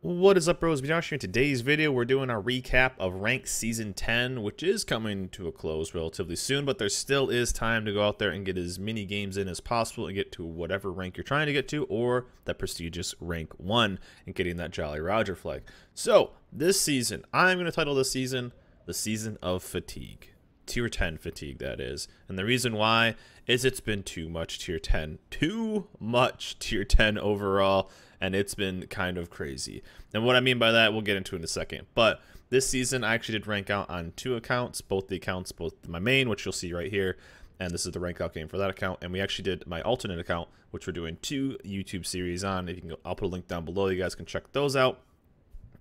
What is up, bros? Josh here. In today's video, we're doing our recap of Rank Season 10, which is coming to a close relatively soon, but there still is time to go out there and get as many games in as possible and get to whatever rank you're trying to get to, or that prestigious Rank 1 and getting that Jolly Roger flag. So, this season, I'm going to title this season, The Season of Fatigue. Tier 10 fatigue, that is. And the reason why is it's been too much Tier 10. Too much Tier 10 overall, and it's been kind of crazy. And what I mean by that, we'll get into in a second. But this season, I actually did rank out on 2 accounts, both my main, which you'll see right here, and this is the rank out game for that account. And we actually did my alternate account, which we're doing 2 YouTube series on. If you can go, I'll put a link down below. You guys can check those out.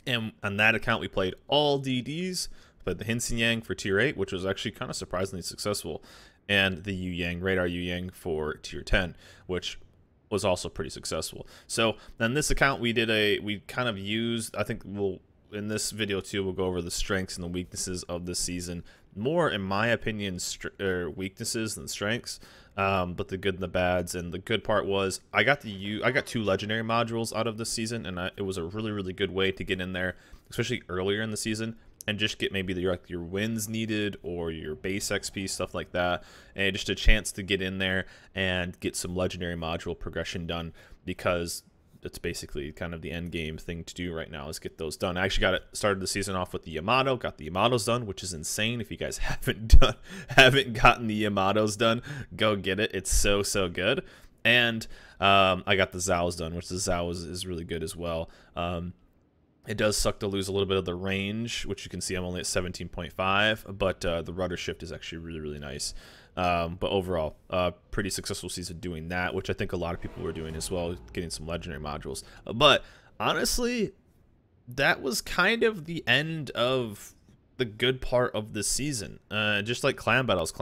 And on that account, we played all DDs. Played the Hinsen Yang for Tier 8, which was actually kind of surprisingly successful, and the Yu Yang, Radar Yu Yang for Tier 10, which was also pretty successful. So on this account, we kind of used, I think in this video too, we'll go over the strengths and the weaknesses of this season. More, in my opinion, weaknesses than strengths, but the good and the bads. And the good part was I got 2 legendary modules out of this season, and it was a really, really good way to get in there, especially earlier in the season, and just get maybe your wins needed or your base XP, stuff like that, and just a chance to get in there and get some legendary module progression done, because that's basically kind of the end game thing to do right now, is get those done. I actually started the season off with the Yamato, got the Yamatos done, which is insane. If you guys haven't gotten the Yamatos done, go get it. It's so good. And I got the Zhaos done, which the Zhao is really good as well. It does suck to lose a little bit of the range, which you can see I'm only at 17.5, but the rudder shift is actually really, really nice. But overall, pretty successful season doing that, which I think a lot of people were doing as well, getting some legendary modules. But honestly, that was kind of the end of the good part of this season. Just like clan battles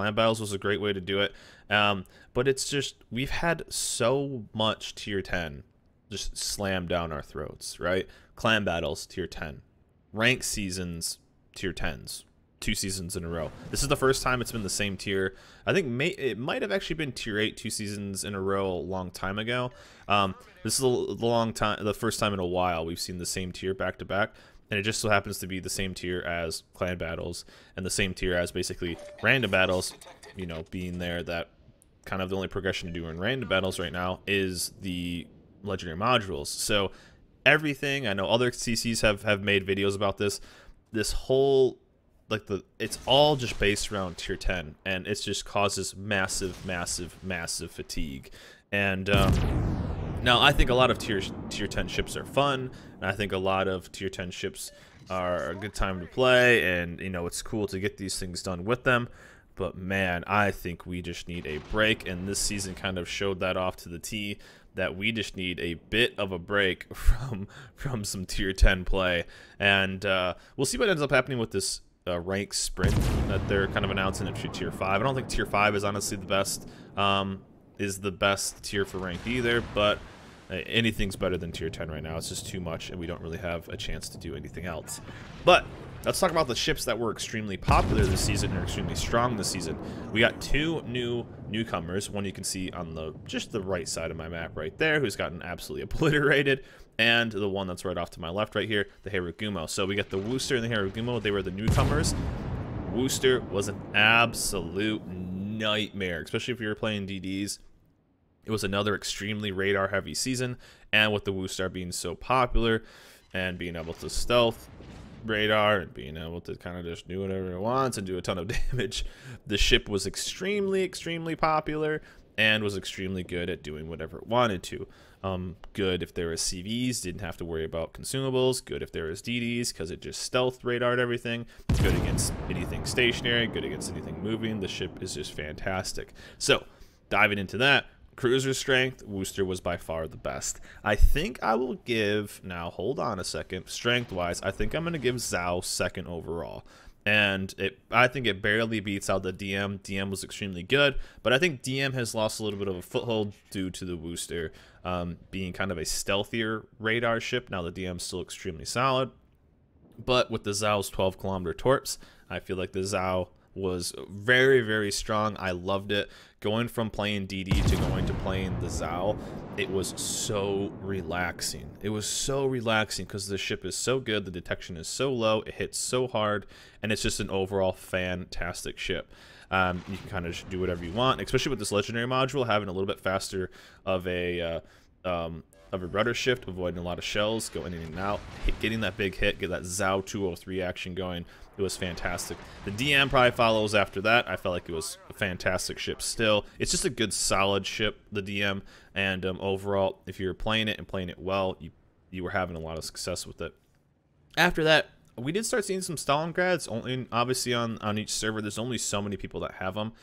was a great way to do it. But it's just, we've had so much Tier 10 just slam down our throats, right? Clan battles, Tier 10. Rank seasons, Tier 10s. 2 seasons in a row. This is the first time it's been the same tier. I think it might have actually been Tier 8 2 seasons in a row a long time ago. This is the first time in a while we've seen the same tier back to back. And it just so happens to be the same tier as clan battles and the same tier as basically random battles, you know, being there. That kind of the only progression to do in random battles right now is the legendary modules. So everything, I know other CCs have made videos about this whole, like, it's all just based around Tier 10, and it just causes massive fatigue. And now I think a lot of tier 10 ships are fun, and I think a lot of Tier 10 ships are a good time to play, and you know, it's cool to get these things done with them. But man, I think we just need a break, and this season kind of showed that off to the T, that we just need a bit of a break from some Tier 10 play. And we'll see what ends up happening with this rank sprint that they're kind of announcing at Tier 5. I don't think Tier 5 is honestly the best tier for rank either, but anything's better than Tier 10 right now. It's just too much, and we don't really have a chance to do anything else. But let's talk about the ships that were extremely popular this season and are extremely strong this season. We got 2 newcomers. One you can see on just the right side of my map right there, who's gotten absolutely obliterated, and the one that's right off to my left right here, the Harugumo. So we got the Wooster and the Harugumo. They were the newcomers. Wooster was an absolute nightmare, especially if you were playing DDs. It was another extremely radar heavy season, and with the Wooster being so popular and being able to stealth radar and being able to kind of just do whatever it wants and do a ton of damage, the ship was extremely popular and was extremely good at doing whatever it wanted to. Good if there was CVs, didn't have to worry about consumables. Good if there was DDs, because it just stealth radared everything. Good against anything stationary, good against anything moving. The ship is just fantastic. So diving into that, cruiser strength, Wooster was by far the best. I think I will give, now hold on a second, strength wise, I think I'm going to give Zhao second overall. And I think it barely beats out the DM. DM was extremely good, but I think DM has lost a little bit of a foothold due to the Wooster being kind of a stealthier radar ship. Now the DM's still extremely solid, but with the Zhao's 12-kilometer torps, I feel like the Zhao was very strong. I loved it. Going from playing DD to going to playing the Zhao it was so relaxing. It was so relaxing because the ship is so good, the detection is so low, it hits so hard, and it's just an overall fantastic ship. You can kind of just do whatever you want, especially with this legendary module, having a little bit faster of a rudder shift, avoiding a lot of shells, going in and out, getting that big hit, get that Zhao 203 action going. It was fantastic. The DM probably follows after that. I felt like it was a fantastic ship still. It's just a good, solid ship, the DM, and overall, if you're playing it and playing it well, you were having a lot of success with it. After that, we did start seeing some Stalingrads, only obviously on each server. There's only so many people that have them.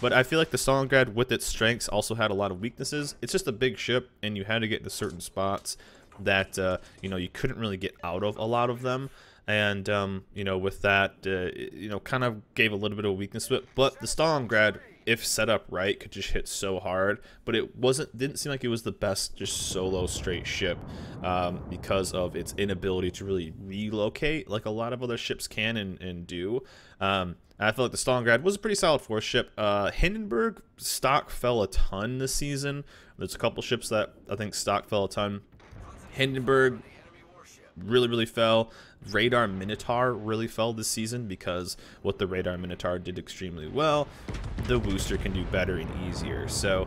But I feel like the Stalingrad, with its strengths, also had a lot of weaknesses. It's just a big ship, and you had to get to certain spots that, you know, you couldn't really get out of a lot of them. And, you know, with that, you know, kind of gave a little bit of weakness to it. But the Stalingrad, if set up right, could just hit so hard. But it didn't seem like it was the best just solo straight ship, because of its inability to really relocate like a lot of other ships can and do. I feel like the Stalingrad was a pretty solid fourth ship. Hindenburg stock fell a ton this season. There's a couple ships that I think stock fell a ton. Hindenburg really fell. Radar Minotaur really fell this season because what the Radar Minotaur did extremely well, the Wooster can do better and easier. So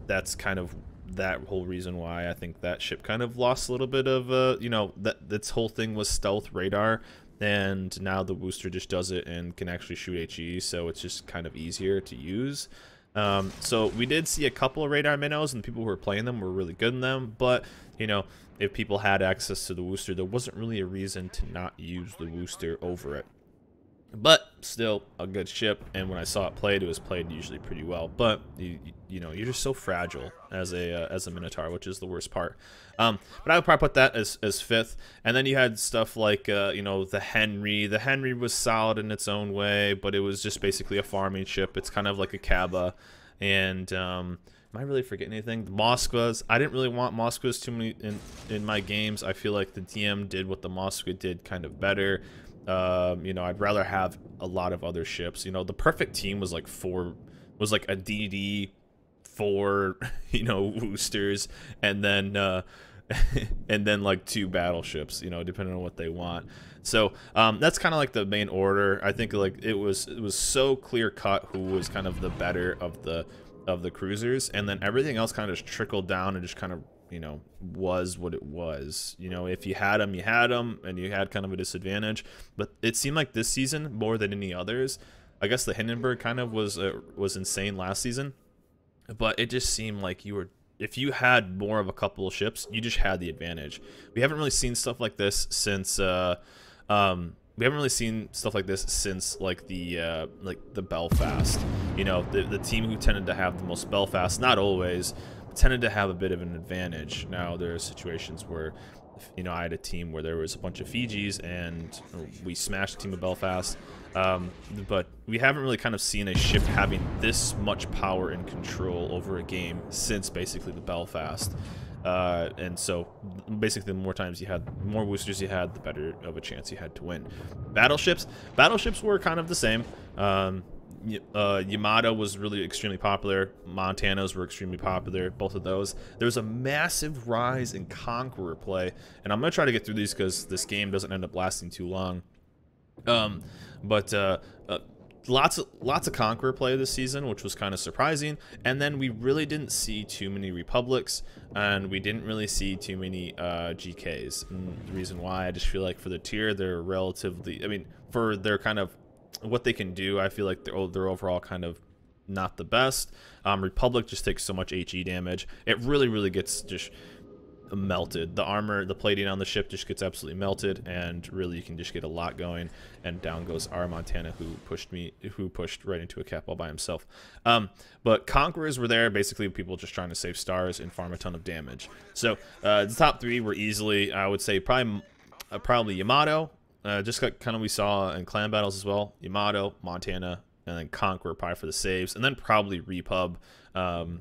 that's kind of that whole reason why I think that ship kind of lost a little bit of, you know, that its whole thing was stealth radar, and now the Wooster just does it and can actually shoot HE, so it's just kind of easier to use. So we did see a couple of radar minnows, and the people who were playing them were really good in them, but, you know, if people had access to the Wooster, there wasn't really a reason to not use the Wooster over it. But still a good ship, and when I saw it played, it was played usually pretty well. But you know, you're just so fragile as a Minotaur, which is the worst part. But I would probably put that as fifth. And then you had stuff like you know, the Henry. The Henry was solid in its own way, but it was just basically a farming ship. It's kind of like a Kaba. And am I really forgetting anything? The Moskvas. I didn't really want Moskvas too many in my games. I feel like the DM did what the Moskva did kind of better. You know, I'd rather have a lot of other ships. You know, the perfect team was like a DD, 4, you know, Woosters, and then and then like 2 battleships, you know, depending on what they want. So that's kind of like the main order. I think like it was so clear cut who was kind of the better of the cruisers, and then everything else kind of just trickled down and just kind of, you know, was what it was. You know, if you had them, you had them, and you had kind of a disadvantage. But it seemed like this season, more than any others, I guess the Hindenburg kind of was insane last season, but it just seemed like if you had more of a couple of ships, you just had the advantage. We haven't really seen stuff like this since like the Belfast. You know, the team who tended to have the most Belfast, not always, tended to have a bit of an advantage. Now there are situations where, you know, I had a team where there was a bunch of Fijis and we smashed a team of Belfast, but we haven't really kind of seen a ship having this much power and control over a game since basically the Belfast. And so basically the more times you had, the more Woosters you had, the better of a chance you had to win. Battleships were kind of the same. Yamato was really extremely popular. Montanas were extremely popular, both of those. There's a massive rise in Conqueror play, and I'm gonna try to get through these because this game doesn't end up lasting too long. Lots of Conqueror play this season, which was kind of surprising. And then we really didn't see too many Republics, and we didn't really see too many GKs. And the reason why, I just feel like for the tier, they're relatively, I mean, for their kind of what they can do, I feel like they're overall kind of not the best. Republic just takes so much HE damage. It really gets just melted. The armor, the plating on the ship just gets absolutely melted, and really you can just get a lot going, and down goes our Montana, who pushed right into a cap all by himself. But Conquerors were there, basically people just trying to save stars and farm a ton of damage. So the top 3 were easily, I would say, probably Yamato. Just like kind of we saw in clan battles as well. Yamato, Montana, and then Conqueror probably for the saves, and then probably Repub, and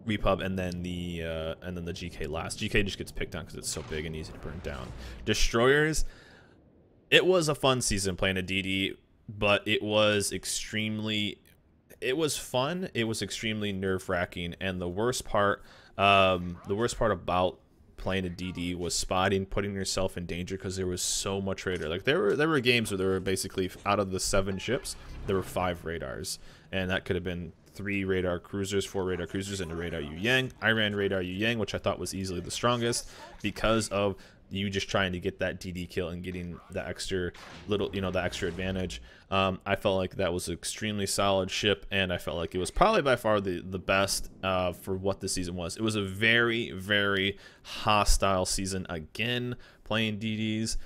then the GK last. GK just gets picked on because it's so big and easy to burn down. Destroyers, it was a fun season playing a DD, but it was extremely it was fun. It was extremely nerve-wracking, and the worst part about playing a DD was spotting, putting yourself in danger, because there was so much radar. Like there were games where there were basically, out of the 7 ships, there were 5 radars, and that could have been 3 radar cruisers, 4 radar cruisers, and a radar Yu Yang. I ran radar Yu Yang, which I thought was easily the strongest, because of you just trying to get that DD kill and getting the extra little, the extra advantage. I felt like that was an extremely solid ship, and I felt like it was probably by far the best for what the season was. It was a very, very hostile season again, playing DDs.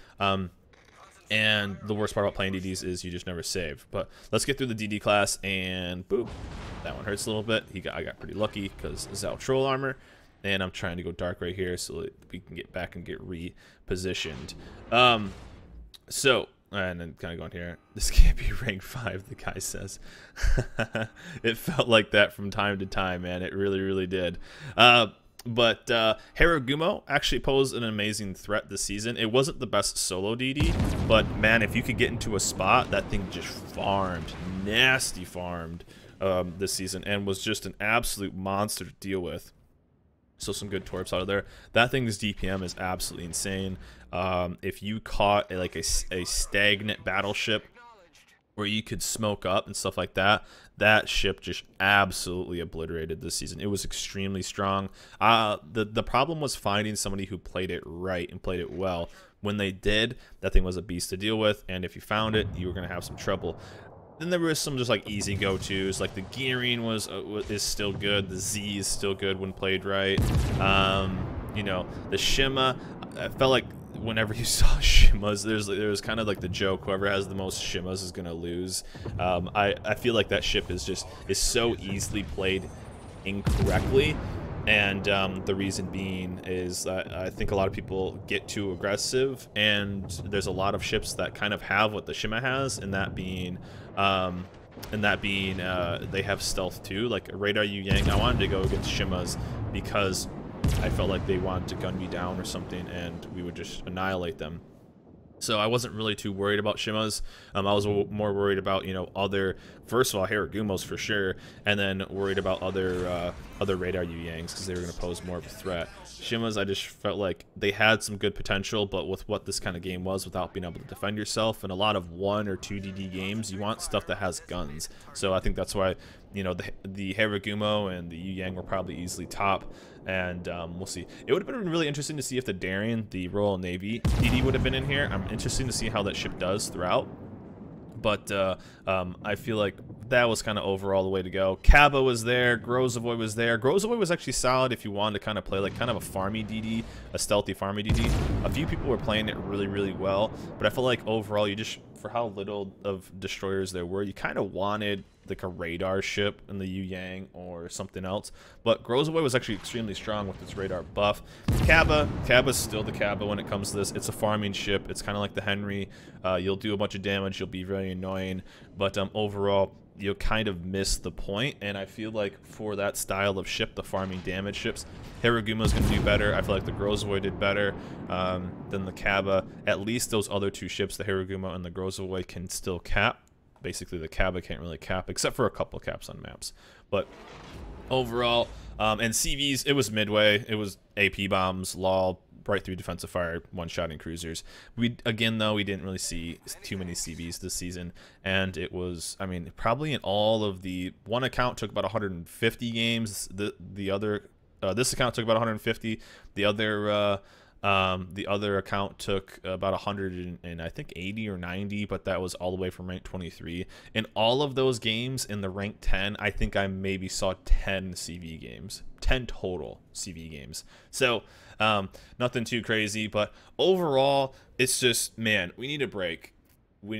And the worst part about playing DDs is you just never save. But let's get through the DD class, and boom, that one hurts a little bit. I got pretty lucky because Zao troll armor. And I'm trying to go dark right here so that we can get back and get repositioned. And then kind of going here. This can't be rank 5, the guy says. It felt like that from time to time, man. It really, really did. But Haragumo actually posed an amazing threat this season. It wasn't the best solo DD, but man, if you could get into a spot, that thing just farmed, nasty farmed this season, and was just an absolute monster to deal with. So some good torps out of there. That thing's DPM is absolutely insane. If you caught a stagnant battleship where you could smoke up and stuff like that, that ship just absolutely obliterated this season. It was extremely strong. The problem was finding somebody who played it right and played it well. When they did, that thing was a beast to deal with, and if you found it, you were going to have some trouble. Then there was some just like easy go-tos, like the gearing is still good, the Z is still good when played right. The Shima, I felt like whenever you saw Shimas, there was kind of like the joke, whoever has the most Shimas is gonna lose. I feel like that ship is so easily played incorrectly. And the reason being is I think a lot of people get too aggressive, and there's a lot of ships that kind of have what the Shima has, and that being they have stealth too. Like Radar Yu Yang, I wanted to go against Shimas because I felt like they wanted to gun me down or something, and we would just annihilate them. So I wasn't really too worried about Shimas. I was more worried about, other, first of all, Haragumos for sure, and then worried about other Radar Yu Yangs, because they were going to pose more of a threat. Shimas, I just felt like they had some good potential, but with what this kind of game was, without being able to defend yourself, and a lot of 1 or 2 DD games, you want stuff that has guns. So I think that's why, the Haragumo and the Yu Yang were probably easily top. And we'll see. It would have been really interesting to see if the Darien, the Royal Navy DD, would have been in here. I'm interested to see how that ship does throughout. But I feel like that was kind of overall the way to go. Kaba was there. Grozovoy was there. Grozovoy was actually solid if you wanted to kind of play like kind of a farmy DD, a stealthy farmy DD. A few people were playing it really, really well. But I feel like overall, you just, for how little of destroyers there were, you kind of wanted like a radar ship in the Yu Yang or something else. But Grozovoy was actually extremely strong with its radar buff. Kaba's still the Kaba when it comes to this. It's a farming ship. It's kind of like the Henry. You'll do a bunch of damage. You'll be very annoying. But overall, you'll kind of miss the point. And I feel like for that style of ship, the farming damage ships, Haragumo's going to do better. I feel like the Grozovoy did better than the Kaba. At least those other 2 ships, the Haragumo and the Grozovoy, can still cap. Basically, the Kaba can't really cap, except for a couple caps on maps. But overall, and CVs, it was midway. It was AP bombs, LOL, right through defensive fire, one-shotting cruisers. We didn't really see too many CVs this season, and it was, I mean, probably in all of the, one account took about 150 games. The other, this account took about 150. The other account took about 100 and I think 80 or 90, but that was all the way from rank 23. In all of those games in the rank 10, I think I maybe saw 10 CV games, 10 total CV games. So nothing too crazy, but overall, it's just, man, we need a break.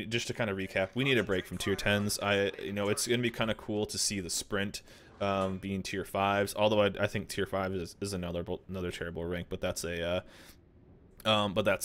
Just to kind of recap, we need a break from tier 10s. It's going to be kind of cool to see the sprint being tier 5s, although I think tier 5 is another terrible rank, but that's a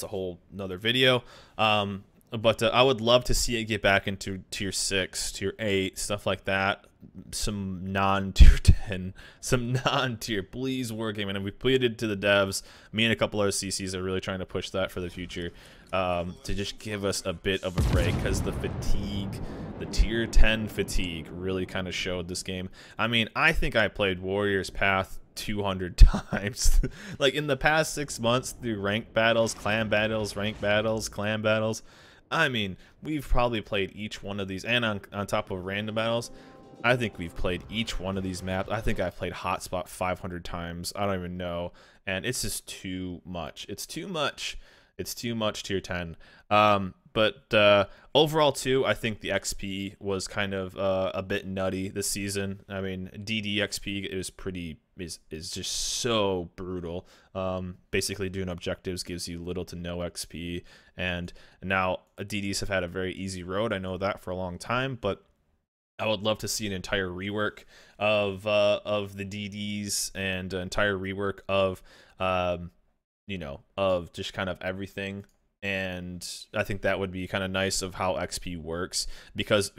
whole another video. But I would love to see it get back into tier 6, tier 8, stuff like that. Some non-tier 10, some non-tier. Please, Wargaming. And we pleaded to the devs. Me and a couple other CCs are really trying to push that for the future, to just give us a bit of a break, because the fatigue the tier 10 fatigue really kind of showed this game. I mean, I think I played Warriors Path 200 times. Like in the past 6 months through ranked battles, clan battles, ranked battles, clan battles. I mean, we've probably played each one of these, and on top of random battles, I think we've played each one of these maps. I think I've played Hotspot 500 times. I don't even know. And it's just too much. It's too much. It's too much tier 10. But overall, too, I think the XP was kind of a bit nutty this season. I mean, DD XP is just so brutal. Basically, doing objectives gives you little to no XP. And now DDs have had a very easy road. I know that for a long time, but I would love to see an entire rework of the DDs and an entire rework of you know, of just kind of everything. And I think that would be kind of nice of how XP works, because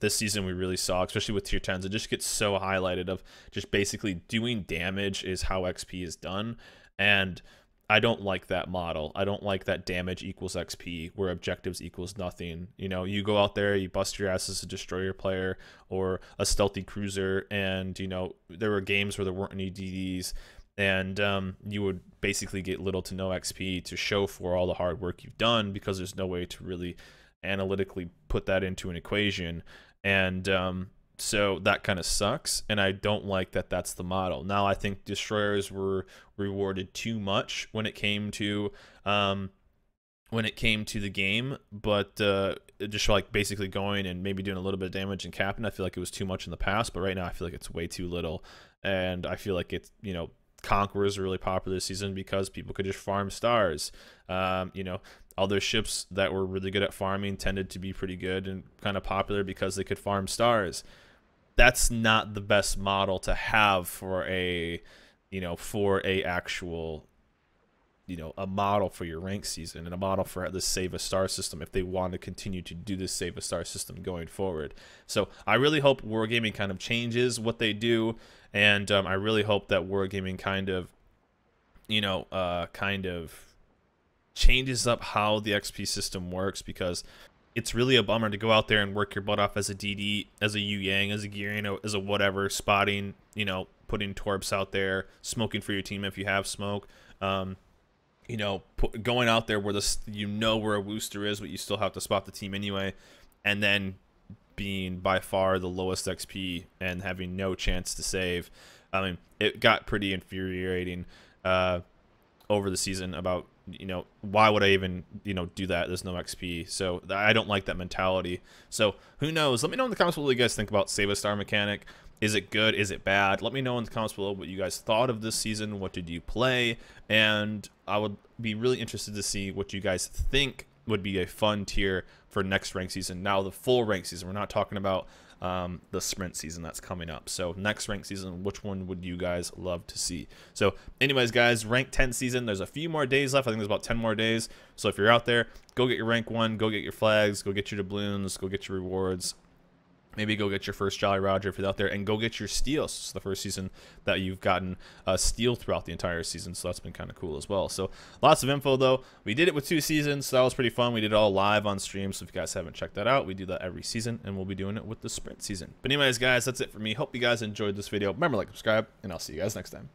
this season we really saw, especially with tier 10s, it just gets so highlighted of just basically doing damage is how XP is done. And I don't like that model. I don't like that damage equals XP where objectives equals nothing. You know, you go out there, you bust your ass as a destroyer player or a stealthy cruiser, and, you know, there were games where there weren't any DDs, and you would basically get little to no XP to show for all the hard work you've done, because there's no way to really analytically put that into an equation. And so that kind of sucks, and I don't like that that's the model. Now, I think destroyers were rewarded too much when it came to the game, but just like basically going and maybe doing a little bit of damage and capping, I feel like it was too much in the past, but right now I feel like it's way too little. And I feel like it's, you know, Conquerors are really popular this season because people could just farm stars. You know, other ships that were really good at farming tended to be pretty good and kind of popular because they could farm stars. That's not the best model to have for a, you know, for a actual, you know, a model for your rank season and a model for the Save a Star system if they want to continue to do this Save a Star system going forward. So I really hope Wargaming kind of changes what they do, and I really hope that Wargaming kind of, you know, kind of changes up how the XP system works, because it's really a bummer to go out there and work your butt off as a DD, as a Yu Yang, as a Gearing, as a whatever, spotting, you know, putting torps out there, smoking for your team if you have smoke, you know, going out there where you know where a Wooster is, but you still have to spot the team anyway, and then being by far the lowest XP and having no chance to save. I mean, it got pretty infuriating over the season about, you know, why would I even, you know, do that? There's no XP. So I don't like that mentality. So who knows? Let me know in the comments what you guys think about Save a Star mechanic. Is it good? Is it bad? Let me know in the comments below what you guys thought of this season. What did you play? And I would be really interested to see what you guys think would be a fun tier for next rank season. Now, the full rank season. We're not talking about the sprint season that's coming up. So next rank season, which one would you guys love to see? So anyways, guys, rank 10 season, there's a few more days left. I think there's about 10 more days. So if you're out there, go get your rank 1, go get your flags, go get your doubloons, go get your rewards. Maybe go get your first Jolly Roger if you're out there, and go get your steals. It's the first season that you've gotten a steal throughout the entire season, so that's been kind of cool as well. So lots of info, though. We did it with 2 seasons, so that was pretty fun. We did it all live on stream, so if you guys haven't checked that out, we do that every season, and we'll be doing it with the sprint season. But anyways, guys, that's it for me. Hope you guys enjoyed this video. Remember, like, subscribe, and I'll see you guys next time.